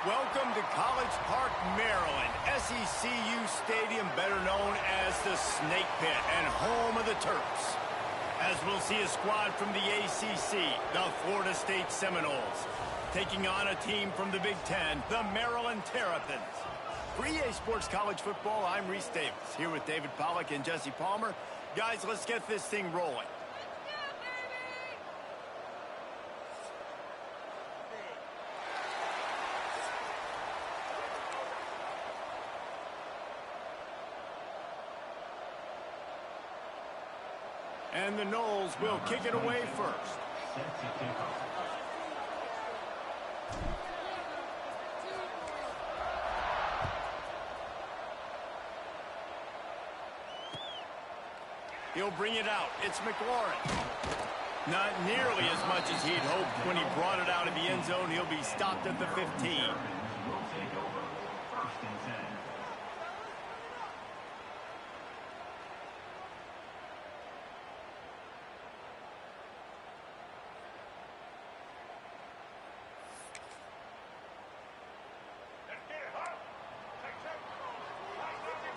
Welcome to College Park, Maryland, SECU Stadium, better known as the Snake Pit and home of the Terps. As we'll see a squad from the ACC, the Florida State Seminoles, taking on a team from the Big Ten, the Maryland Terrapins. For EA Sports College Football, I'm Reese Davis, here with David Pollack and Jesse Palmer. Guys, let's get this thing rolling. And the Noles will kick it away first. He'll bring it out. It's McLaurin. Not nearly as much as he'd hoped when he brought it out of the end zone. He'll be stopped at the 15.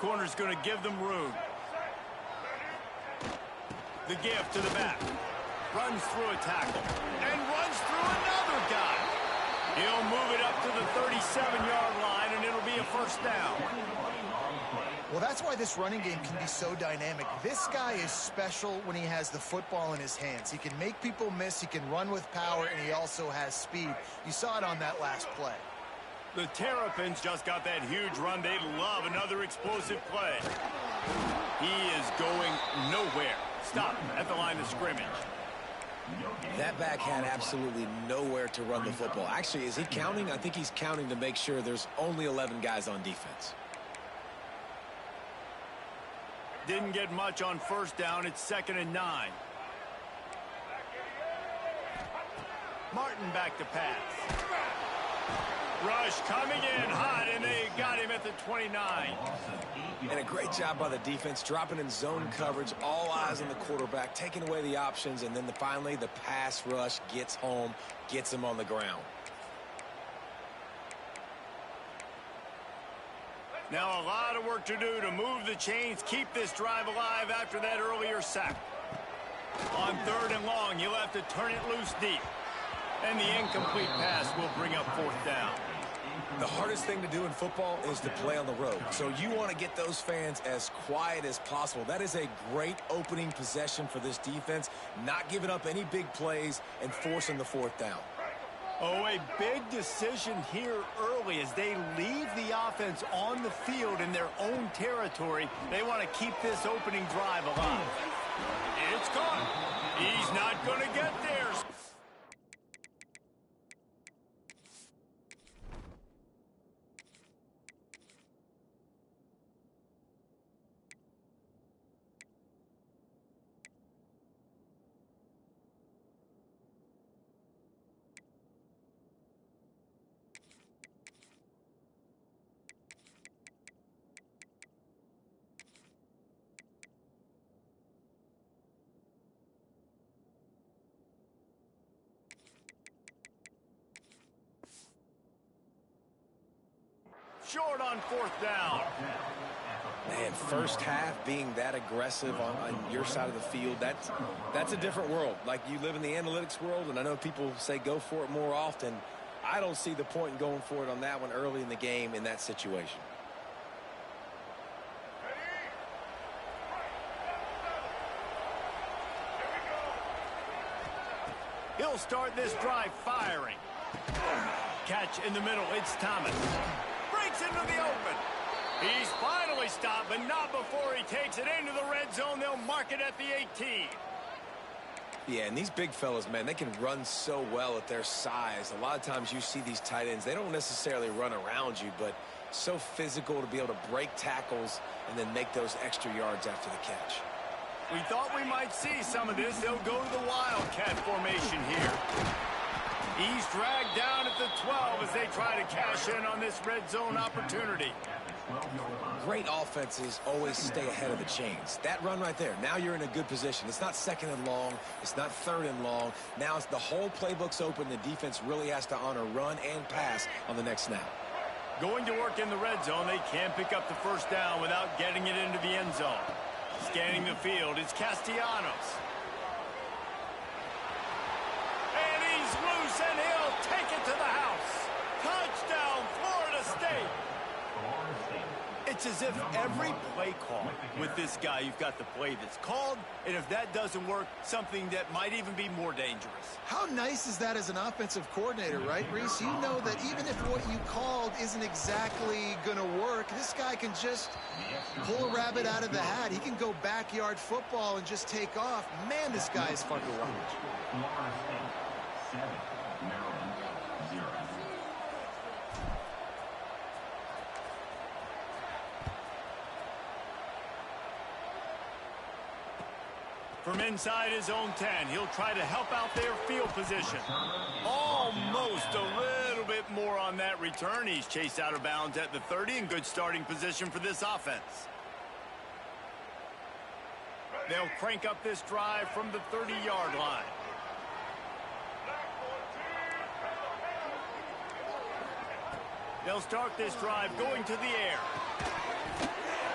Corner's going to give them room. The gift to the back. Runs through a tackle. And runs through another guy. He'll move it up to the 37-yard line, and it'll be a first down. Well, that's why this running game can be so dynamic. This guy is special when he has the football in his hands. He can make people miss, he can run with power, and he also has speed. You saw it on that last play. The Terrapins just got that huge run. They love another explosive play. He is going nowhere. Stop at the line of scrimmage. That back had absolutely nowhere to run the football. Actually, is he counting? I think he's counting to make sure there's only 11 guys on defense. Didn't get much on first down. It's 2nd and 9. Martin back to pass. Rush coming in hot, and they got him at the 29. And a great job by the defense, dropping in zone coverage, all eyes on the quarterback, taking away the options, and then finally the pass rush gets home, gets him on the ground. Now a lot of work to do to move the chains, keep this drive alive after that earlier sack. On 3rd and long, he'll have to turn it loose deep. And the incomplete pass will bring up 4th down. The hardest thing to do in football is to play on the road. So you want to get those fans as quiet as possible. That is a great opening possession for this defense, not giving up any big plays and forcing the 4th down. Oh, a big decision here early as they leave the offense on the field in their own territory. They want to keep this opening drive alive. It's gone. He's not going to get there. Short on 4th down. Man, first half being that aggressive on your side of the field, that's a different world. Like, you live in the analytics world, and I know people say go for it more often. I don't see the point in going for it on that one early in the game in that situation. He'll start this drive firing. Catch in the middle. It's Thomas. Breaks into the open. He's finally stopped, but not before he takes it into the red zone. They'll mark it at the 18. Yeah, and these big fellas, man, they can run so well at their size. A lot of times you see these tight ends, they don't necessarily run around you, but so physical to be able to break tackles and then make those extra yards after the catch. We thought we might see some of this. They'll go to the Wildcat formation here. He's dragged down at the 12 as they try to cash in on this red zone opportunity. Great offenses always stay ahead of the chains. That run right there, now you're in a good position. It's not second and long. It's not third and long. Now it's the whole playbook's open. The defense really has to honor run and pass on the next snap. Going to work in the red zone, they can't pick up the first down without getting it into the end zone. Scanning the field, it's Castellanos. And he's loose, and he'll take it to the house. Touchdown, Florida State. It's as if every play call with this guy, you've got the play that's called, and if that doesn't work, something that might even be more dangerous. How nice is that as an offensive coordinator, right, Reese? You know that even if what you called isn't exactly going to work, this guy can just pull a rabbit out of the hat. He can go backyard football and just take off. Man, this guy is fun to watch. Florida State 7, Maryland 0. From inside his own 10, he'll try to help out their field position. Almost a little bit more on that return. He's chased out of bounds at the 30 and good starting position for this offense. They'll crank up this drive from the 30-yard line. They'll start this drive going to the air.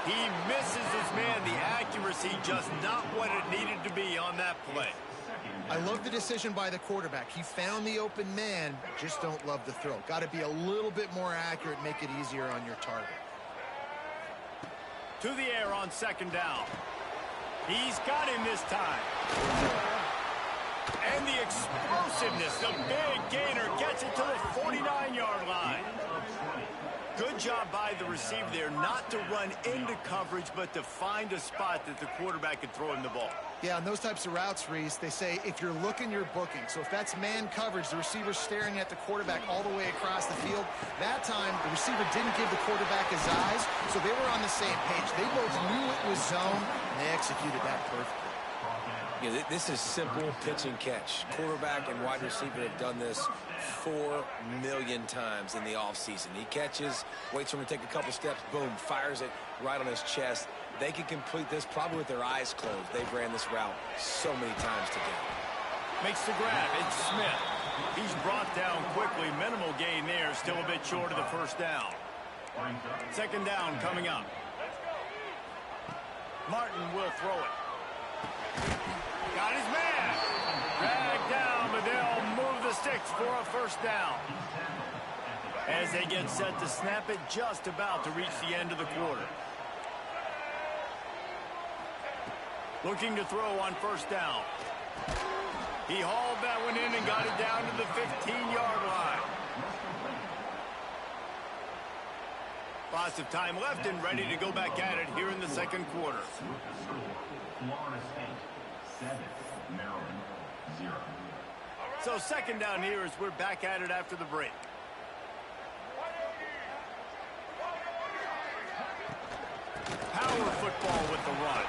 He misses his man. The accuracy just not what it needed to be on that play. I love the decision by the quarterback. He found the open man, just don't love the throw. Got to be a little bit more accurate, make it easier on your target. To the air on second down. He's got him this time. And the explosiveness, the big gainer gets it to the 49-yard line. Good job by the receiver there, not to run into coverage, but to find a spot that the quarterback could throw him the ball. Yeah, on those types of routes, Reese, they say if you're looking, you're booking. So if that's man coverage, the receiver's staring at the quarterback all the way across the field. That time, the receiver didn't give the quarterback his eyes, so they were on the same page. They both knew it was zone, and they executed that perfectly. Yeah, this is simple pitch and catch. Quarterback and wide receiver have done this 4 million times in the offseason. He catches, waits for him to take a couple steps, boom, fires it right on his chest. They can complete this probably with their eyes closed. They've ran this route so many times together. Makes the grab. It's Smith. He's brought down quickly. Minimal gain there. Still a bit short of the first down. Second down coming up. Martin will throw it. Got his man. Dragged down, but they'll move the sticks for a first down. As they get set to snap it, just about to reach the end of the quarter. Looking to throw on first down. He hauled that one in and got it down to the 15-yard line. Lots of time left and ready to go back at it here in the second quarter. Florida State 7, Maryland 0. So second down here as we're back at it after the break. Power football with the run.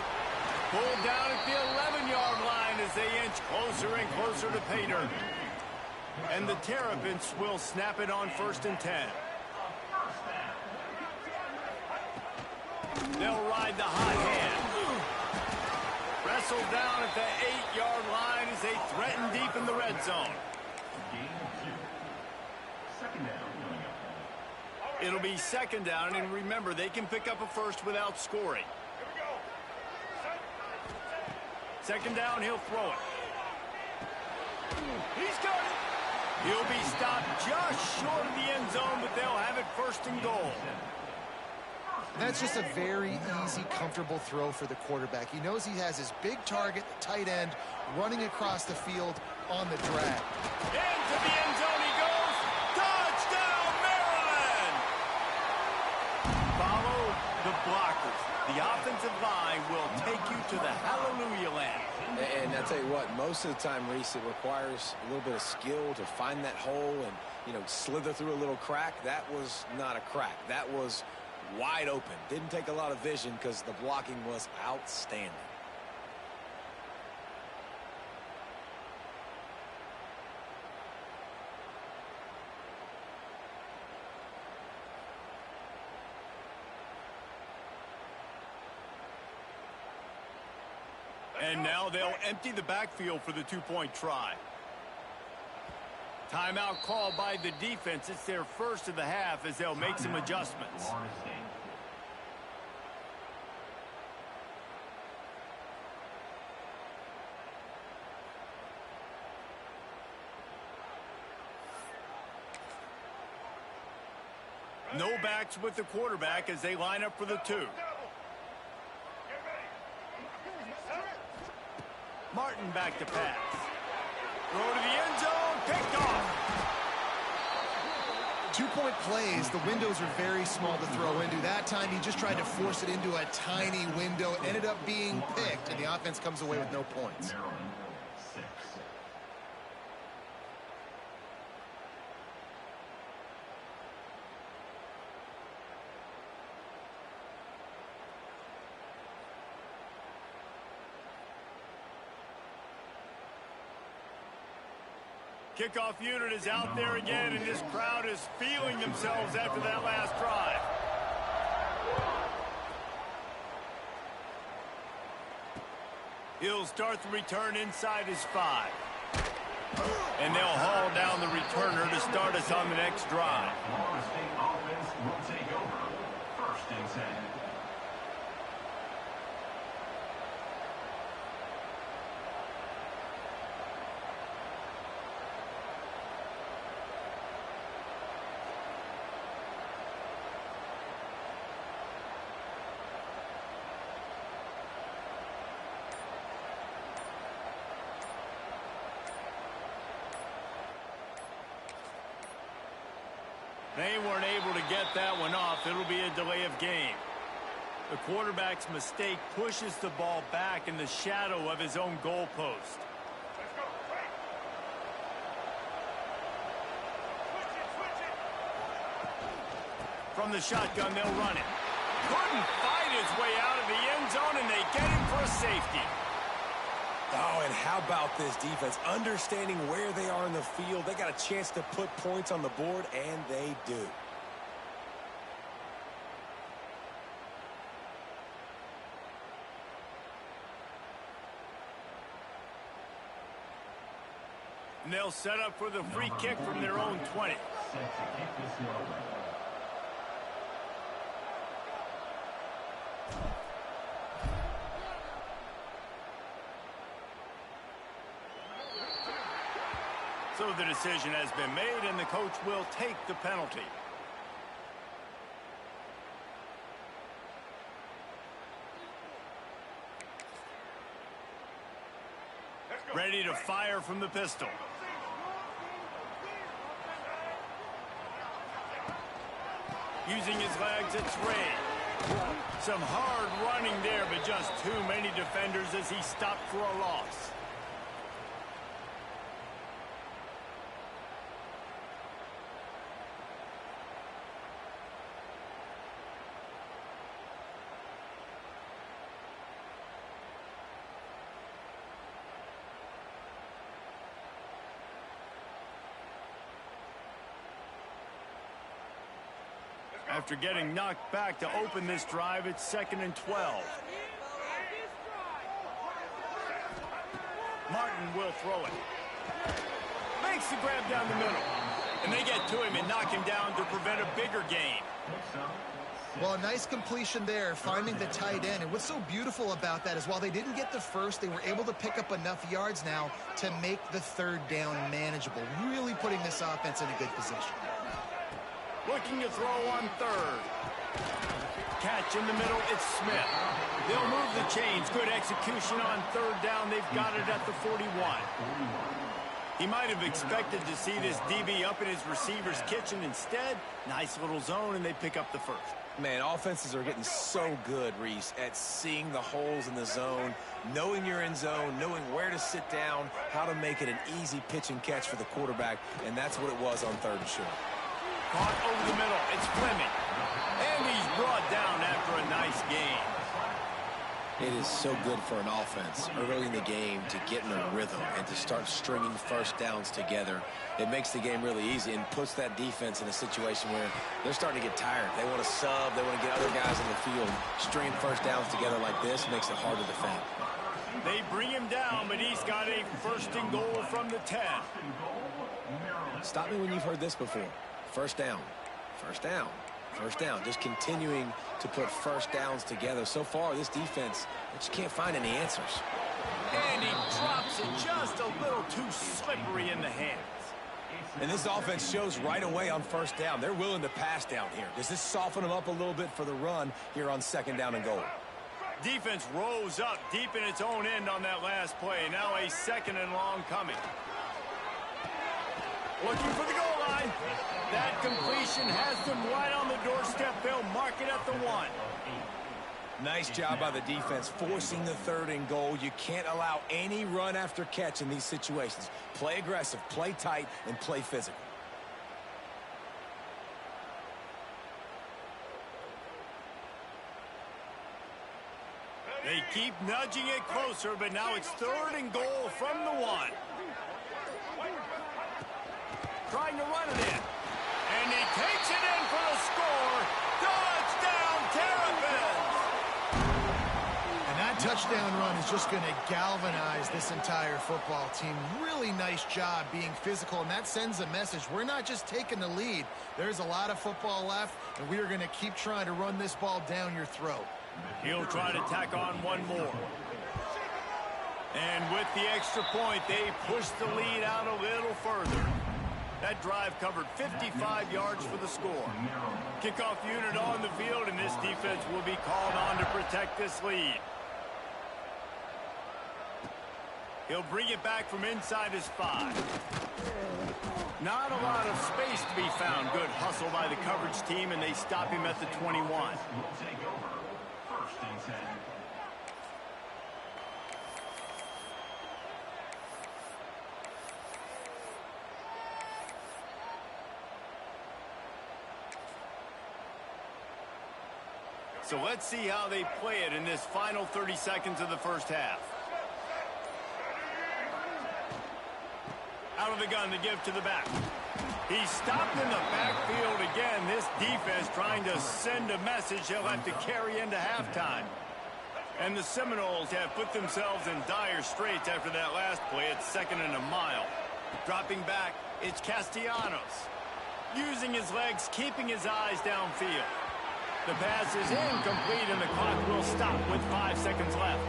Pulled down at the 11-yard line as they inch closer and closer to pay dirt. And the Terrapins will snap it on 1st and 10. They'll ride the hot hand. Wrestled down at the 8-yard line as they threaten deep in the red zone. Second down coming up. It'll be second down, and remember, they can pick up a first without scoring. Second down, he'll throw it. He's got it. He'll be stopped just short of the end zone, but they'll have it 1st and goal. That's just a very easy, comfortable throw for the quarterback. He knows he has his big target, the tight end, running across the field on the drag. Into the end zone he goes. Touchdown, Maryland! Follow the blockers. The offensive line will take you to the hallelujah land. And I tell you what, most of the time, Reese, it requires a little bit of skill to find that hole and, slither through a little crack. That was not a crack. That was wide open. Didn't take a lot of vision because the blocking was outstanding. And now they'll empty the backfield for the two-point try. Timeout called by the defense. It's their first of the half as they'll make some adjustments. No backs with the quarterback as they line up for the two. Martin back to pass. Throw to the end zone, picked off. 2-point plays, the windows are very small to throw into. That time he just tried to force it into a tiny window, ended up being picked, and the offense comes away with no points. Kickoff unit is out there again, and this crowd is feeling themselves after that last drive. He'll start the return inside his 5. And they'll haul down the returner to start us on the next drive. Florida State offense will take over. 1st and 10. They weren't able to get that one off. It'll be a delay of game. The quarterback's mistake pushes the ball back in the shadow of his own goal post. From the shotgun, they'll run it. Couldn't fight his way out of the end zone, and they get him for a safety. Oh, and how about this defense? Understanding where they are in the field. They got a chance to put points on the board, and they do. And they'll set up for the free kick from their own 20. Set to kick this one away. So the decision has been made, and the coach will take the penalty. Ready to fire from the pistol. Using his legs, it's Ray. Some hard running there, but just too many defenders as he stopped for a loss. After getting knocked back to open this drive, it's 2nd and 12. Martin will throw it. Makes the grab down the middle. And they get to him and knock him down to prevent a bigger gain. Well, a nice completion there, finding the tight end. And what's so beautiful about that is while they didn't get the first, they were able to pick up enough yards now to make the 3rd down manageable, really putting this offense in a good position. Looking to throw on 3rd. Catch in the middle, it's Smith. They'll move the chains. Good execution on 3rd down. They've got it at the 41. He might have expected to see this DB up in his receiver's kitchen. Instead, nice little zone, and they pick up the 1st. Man, offenses are getting so good, Reese, at seeing the holes in the zone, knowing you're in zone, knowing where to sit down, how to make it an easy pitch and catch for the quarterback, and that's what it was on 3rd and short. Caught over the middle. It's Fleming. And he's brought down after a nice gain. It is so good for an offense early in the game to get in a rhythm and to start stringing 1st downs together. It makes the game really easy and puts that defense in a situation where they're starting to get tired. They want to sub. They want to get other guys in the field. Stringing 1st downs together like this makes it hard to defend. They bring him down, but he's got a first and goal from the 10. Stop me when you've heard this before. First down, first down, first down. Just continuing to put first downs together. So far, this defense, they just can't find any answers. And he drops it just a little too slippery in the hands. And this offense shows right away on first down. They're willing to pass down here. Does this soften them up a little bit for the run here on second down and goal? Defense rose up deep in its own end on that last play. Now a second and long coming. Looking for the goal line. That completion has them right on the doorstep. They'll mark it at the 1. Nice job by the defense forcing the third and goal. You can't allow any run after catch in these situations. Play aggressive, play tight, and play physical. They keep nudging it closer, but now it's third and goal from the 1. Trying to run it in. And he takes it in for the score. Touchdown, Terrapins! And that touchdown run is just going to galvanize this entire football team. Really nice job being physical, and that sends a message. We're not just taking the lead. There's a lot of football left, and we are going to keep trying to run this ball down your throat. He'll try to tack on one more. And with the extra point, they push the lead out a little further. That drive covered 55 yards for the score. Kickoff unit on the field, and this defense will be called on to protect this lead. He'll bring it back from inside his 5. Not a lot of space to be found. Good hustle by the coverage team, and they stop him at the 21. Will take over. First and 10. So let's see how they play it in this final 30 seconds of the first half. Out of the gun to give to the back. He's stopped in the backfield again. This defense trying to send a message they'll have to carry into halftime. And the Seminoles have put themselves in dire straits after that last play. It's second and a mile. Dropping back, it's Castellanos. Using his legs, keeping his eyes downfield. The pass is incomplete, and the clock will stop with 5 seconds left.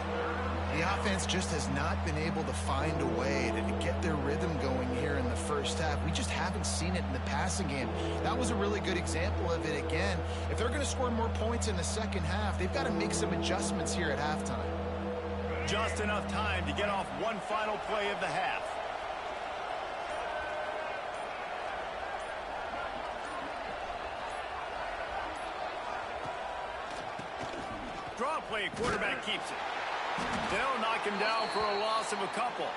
The offense just has not been able to find a way to get their rhythm going here in the first half. We just haven't seen it in the passing game. That was a really good example of it again. If they're going to score more points in the second half, they've got to make some adjustments here at halftime. Just enough time to get off one final play of the half. Draw play, quarterback keeps it. They'll knock him down for a loss of a couple.